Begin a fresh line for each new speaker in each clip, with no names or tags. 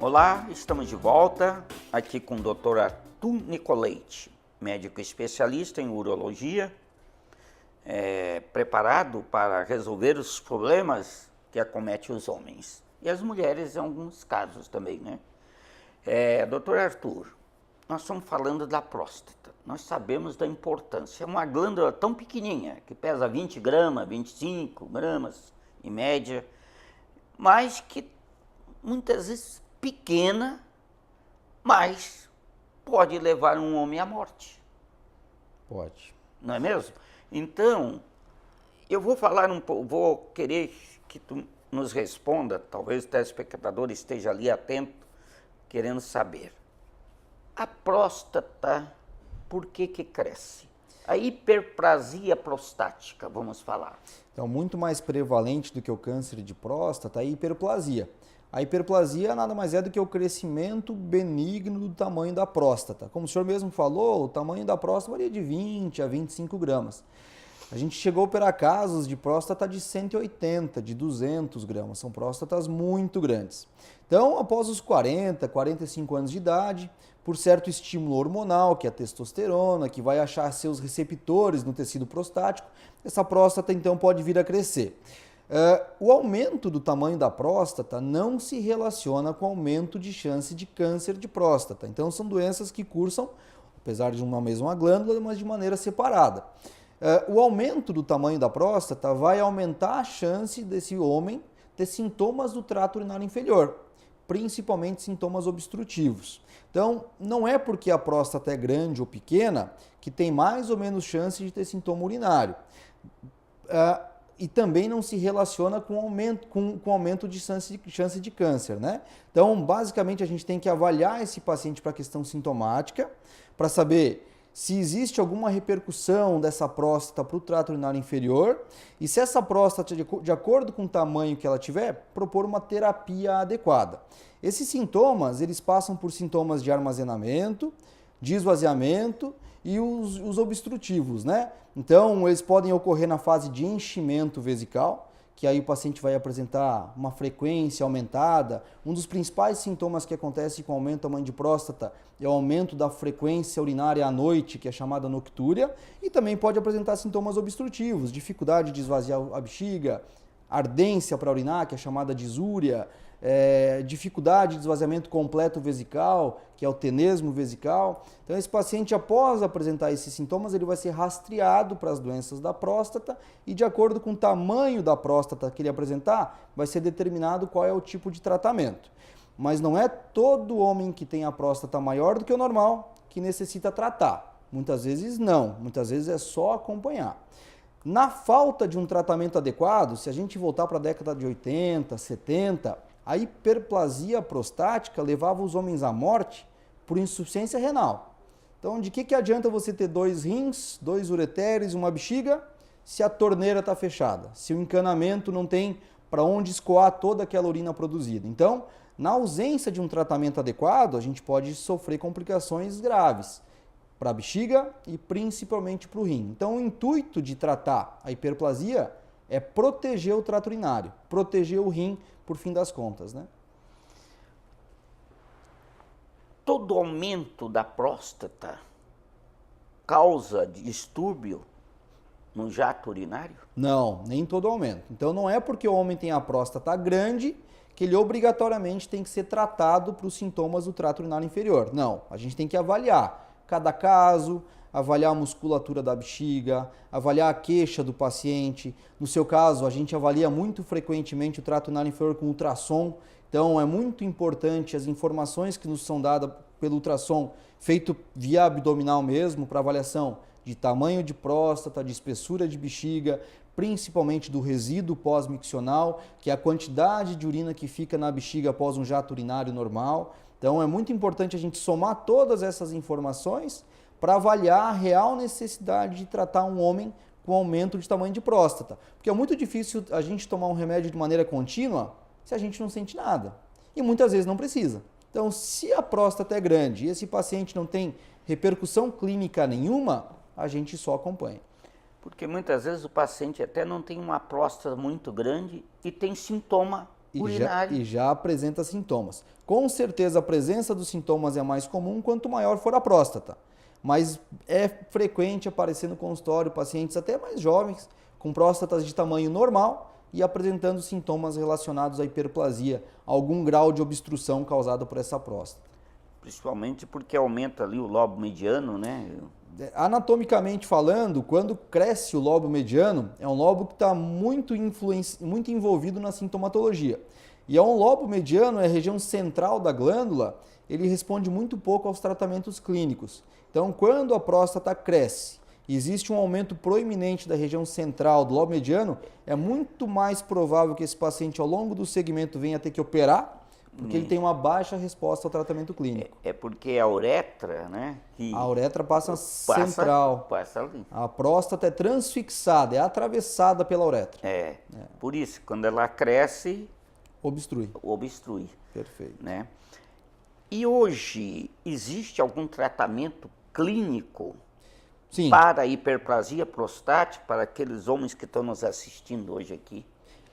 Olá, estamos de volta aqui com o Dr. Arthur Nicoletti, médico especialista em urologia, preparado para resolver os problemas que acometem os homens e as mulheres em alguns casos também, né? Dr. Arthur, nós estamos falando da próstata. Nós sabemos da importância. É uma glândula tão pequenininha, que pesa 20 gramas, 25 gramas em média, mas que muitas vezes pequena, mas pode levar um homem à morte.
Pode.
Não é mesmo? Então, eu vou falar um pouco, vou querer que tu nos responda, talvez o telespectador esteja ali atento, querendo saber. A próstata, por que cresce? A hiperplasia prostática, vamos falar.
Então, muito mais prevalente do que o câncer de próstata é a hiperplasia. A hiperplasia nada mais é do que o crescimento benigno do tamanho da próstata. Como o senhor mesmo falou, o tamanho da próstata varia de 20 a 25 gramas. A gente chegou a operar casos de próstata de 180, de 200 gramas. São próstatas muito grandes. Então, após os 40, 45 anos de idade, por certo estímulo hormonal, que é a testosterona, que vai achar seus receptores no tecido prostático, essa próstata então pode vir a crescer. O aumento do tamanho da próstata não se relaciona com o aumento de chance de câncer de próstata. Então, são doenças que cursam, apesar de uma mesma glândula, mas de maneira separada. O aumento do tamanho da próstata vai aumentar a chance desse homem ter sintomas do trato urinário inferior, principalmente sintomas obstrutivos. Então, não é porque a próstata é grande ou pequena que tem mais ou menos chance de ter sintoma urinário. E também não se relaciona com aumento de chance de câncer, né? Então, basicamente, a gente tem que avaliar esse paciente para a questão sintomática, para saber se existe alguma repercussão dessa próstata para o trato urinário inferior e se essa próstata, de acordo com o tamanho que ela tiver, propor uma terapia adequada. Esses sintomas, eles passam por sintomas de armazenamento, de esvaziamento e os obstrutivos, né? Então, eles podem ocorrer na fase de enchimento vesical, que aí o paciente vai apresentar uma frequência aumentada. Um dos principais sintomas que acontece com o aumento do tamanho de próstata é o aumento da frequência urinária à noite, que é chamada noctúria, e também pode apresentar sintomas obstrutivos, dificuldade de esvaziar a bexiga, ardência para urinar, que é chamada disúria, dificuldade de esvaziamento completo vesical, que é o tenesmo vesical. Então, esse paciente, após apresentar esses sintomas, ele vai ser rastreado para as doenças da próstata e, de acordo com o tamanho da próstata que ele apresentar, vai ser determinado qual é o tipo de tratamento. Mas não é todo homem que tem a próstata maior do que o normal que necessita tratar. Muitas vezes não, muitas vezes é só acompanhar. Na falta de um tratamento adequado, se a gente voltar para a década de 80, 70, a hiperplasia prostática levava os homens à morte por insuficiência renal. Então, de que adianta você ter 2 rins, 2 ureteres, uma bexiga, se a torneira está fechada, se o encanamento não tem para onde escoar toda aquela urina produzida? Então, na ausência de um tratamento adequado, a gente pode sofrer complicações graves para a bexiga e principalmente para o rim. Então, o intuito de tratar a hiperplasia é proteger o trato urinário, proteger o rim, por fim das contas, né?
Todo aumento da próstata causa distúrbio no jato urinário?
Não, nem todo aumento. Então, não é porque o homem tem a próstata grande que ele obrigatoriamente tem que ser tratado para os sintomas do trato urinário inferior. Não, a gente tem que avaliar cada caso, avaliar a musculatura da bexiga, avaliar a queixa do paciente. No seu caso, a gente avalia muito frequentemente o trato urinário inferior com ultrassom. Então, é muito importante as informações que nos são dadas pelo ultrassom, feito via abdominal mesmo, para avaliação de tamanho de próstata, de espessura de bexiga, principalmente do resíduo pós-miccional, que é a quantidade de urina que fica na bexiga após um jato urinário normal. Então, é muito importante a gente somar todas essas informações para avaliar a real necessidade de tratar um homem com aumento de tamanho de próstata. Porque é muito difícil a gente tomar um remédio de maneira contínua se a gente não sente nada. E muitas vezes não precisa. Então, se a próstata é grande e esse paciente não tem repercussão clínica nenhuma, a gente só acompanha.
Porque muitas vezes o paciente até não tem uma próstata muito grande e tem sintoma urinário.
E já apresenta sintomas. Com certeza a presença dos sintomas é mais comum quanto maior for a próstata. Mas é frequente aparecer no consultório pacientes até mais jovens, com próstatas de tamanho normal e apresentando sintomas relacionados à hiperplasia, algum grau de obstrução causado por essa próstata.
Principalmente porque aumenta ali o lobo mediano, né?
Anatomicamente falando, quando cresce o lobo mediano, é um lobo que está muito envolvido na sintomatologia. E é um lobo mediano, é a região central da glândula, ele responde muito pouco aos tratamentos clínicos. Então, quando a próstata cresce, existe um aumento proeminente da região central do lobo mediano, é muito mais provável que esse paciente, ao longo do segmento, venha a ter que operar, porque ele tem uma baixa resposta ao tratamento clínico.
É porque a uretra, né?
A uretra passa central.
Passa ali.
A próstata é transfixada, é atravessada pela uretra.
Por isso, quando ela cresce...
Obstrui. Perfeito.
Né? E hoje, existe algum tratamento clínico
Sim.
para a hiperplasia prostática, para aqueles homens que estão nos assistindo hoje aqui?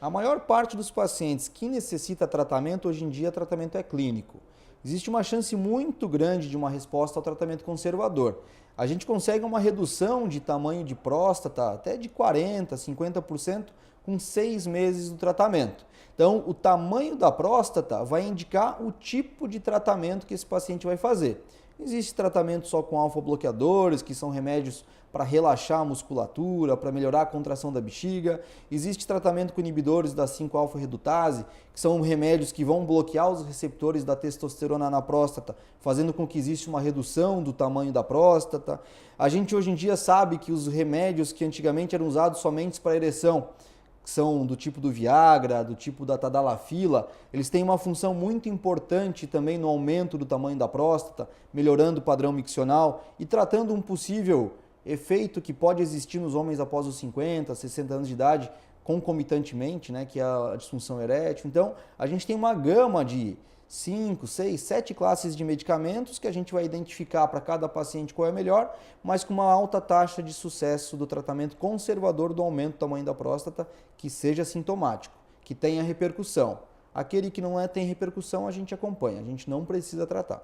A maior parte dos pacientes que necessita tratamento, hoje em dia, tratamento é clínico. Existe uma chance muito grande de uma resposta ao tratamento conservador. A gente consegue uma redução de tamanho de próstata até de 40%, 50% com 6 meses do tratamento. Então, o tamanho da próstata vai indicar o tipo de tratamento que esse paciente vai fazer. Existe tratamento só com alfa-bloqueadores, que são remédios para relaxar a musculatura, para melhorar a contração da bexiga. Existe tratamento com inibidores da 5-alfa-redutase, que são remédios que vão bloquear os receptores da testosterona na próstata, fazendo com que exista uma redução do tamanho da próstata. A gente hoje em dia sabe que os remédios que antigamente eram usados somente para ereção, que são do tipo do Viagra, do tipo da Tadalafila, eles têm uma função muito importante também no aumento do tamanho da próstata, melhorando o padrão miccional e tratando um possível efeito que pode existir nos homens após os 50, 60 anos de idade, concomitantemente, né, que é a disfunção erétil. Então, a gente tem uma gama de 5, 6, 7 classes de medicamentos que a gente vai identificar para cada paciente qual é melhor, mas com uma alta taxa de sucesso do tratamento conservador do aumento do tamanho da próstata, que seja sintomático, que tenha repercussão. Aquele que não tem repercussão, a gente acompanha, a gente não precisa tratar.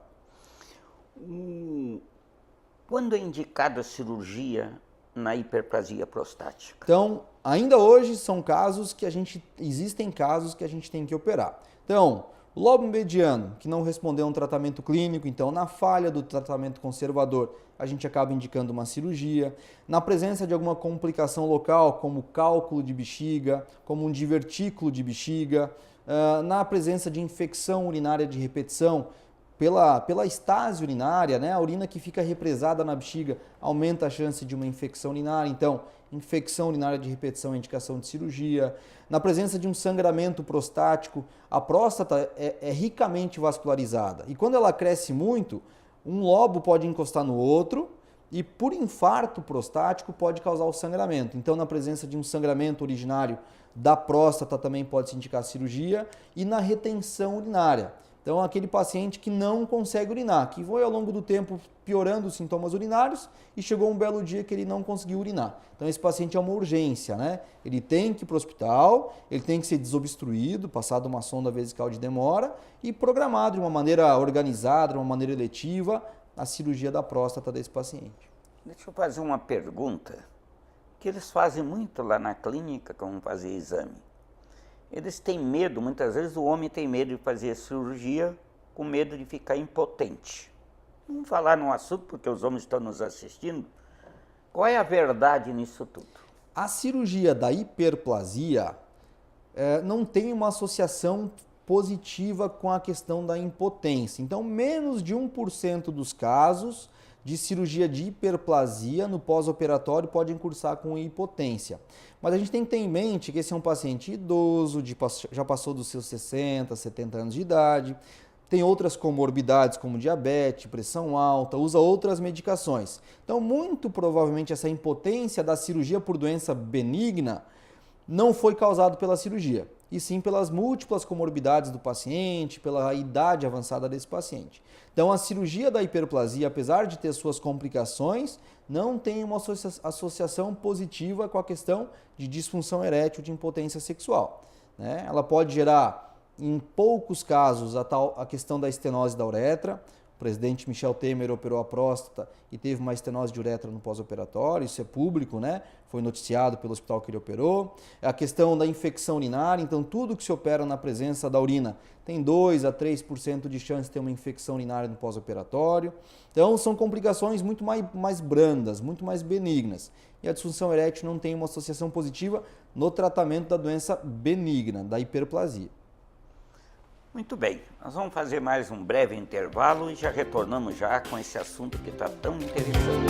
Quando é indicada a cirurgia na hiperplasia prostática?
Então, ainda hoje existem casos que a gente tem que operar. Então, o lobo mediano, que não respondeu a um tratamento clínico, então na falha do tratamento conservador, a gente acaba indicando uma cirurgia. Na presença de alguma complicação local, como cálculo de bexiga, como um divertículo de bexiga, na presença de infecção urinária de repetição, pela estase urinária, né? A urina que fica represada na bexiga aumenta a chance de uma infecção urinária. Então, infecção urinária de repetição é indicação de cirurgia. Na presença de um sangramento prostático, a próstata é ricamente vascularizada. E quando ela cresce muito, um lobo pode encostar no outro e por infarto prostático pode causar o sangramento. Então, na presença de um sangramento originário da próstata também pode se indicar cirurgia e na retenção urinária. Então, aquele paciente que não consegue urinar, que foi ao longo do tempo piorando os sintomas urinários e chegou um belo dia que ele não conseguiu urinar. Então, esse paciente é uma urgência, né? Ele tem que ir para o hospital, ele tem que ser desobstruído, passado uma sonda vesical de demora e programado de uma maneira organizada, de uma maneira eletiva, a cirurgia da próstata desse paciente.
Deixa eu fazer uma pergunta, que eles fazem muito lá na clínica, como fazer exame. Eles têm medo, muitas vezes o homem tem medo de fazer a cirurgia com medo de ficar impotente. Vamos falar no assunto porque os homens estão nos assistindo. Qual é a verdade nisso tudo?
A cirurgia da hiperplasia não tem uma associação positiva com a questão da impotência. Então, menos de 1% dos casos de cirurgia de hiperplasia no pós-operatório podem cursar com hipotência. Mas a gente tem que ter em mente que esse é um paciente idoso, já passou dos seus 60, 70 anos de idade, tem outras comorbidades como diabetes, pressão alta, usa outras medicações. Então, muito provavelmente essa impotência da cirurgia por doença benigna não foi causado pela cirurgia, e sim pelas múltiplas comorbidades do paciente, pela idade avançada desse paciente. Então, a cirurgia da hiperplasia, apesar de ter suas complicações, não tem uma associação positiva com a questão de disfunção erétil, de impotência sexual, né? Ela pode gerar em poucos casos, a questão da estenose da uretra. O presidente Michel Temer operou a próstata e teve uma estenose de uretra no pós-operatório, isso é público, né? Foi noticiado pelo hospital que ele operou. A questão da infecção urinária, então tudo que se opera na presença da urina tem 2 a 3% de chance de ter uma infecção urinária no pós-operatório. Então são complicações muito mais brandas, muito mais benignas. E a disfunção erétil não tem uma associação positiva no tratamento da doença benigna, da hiperplasia.
Muito bem, nós vamos fazer mais um breve intervalo e já retornamos já com esse assunto que está tão interessante.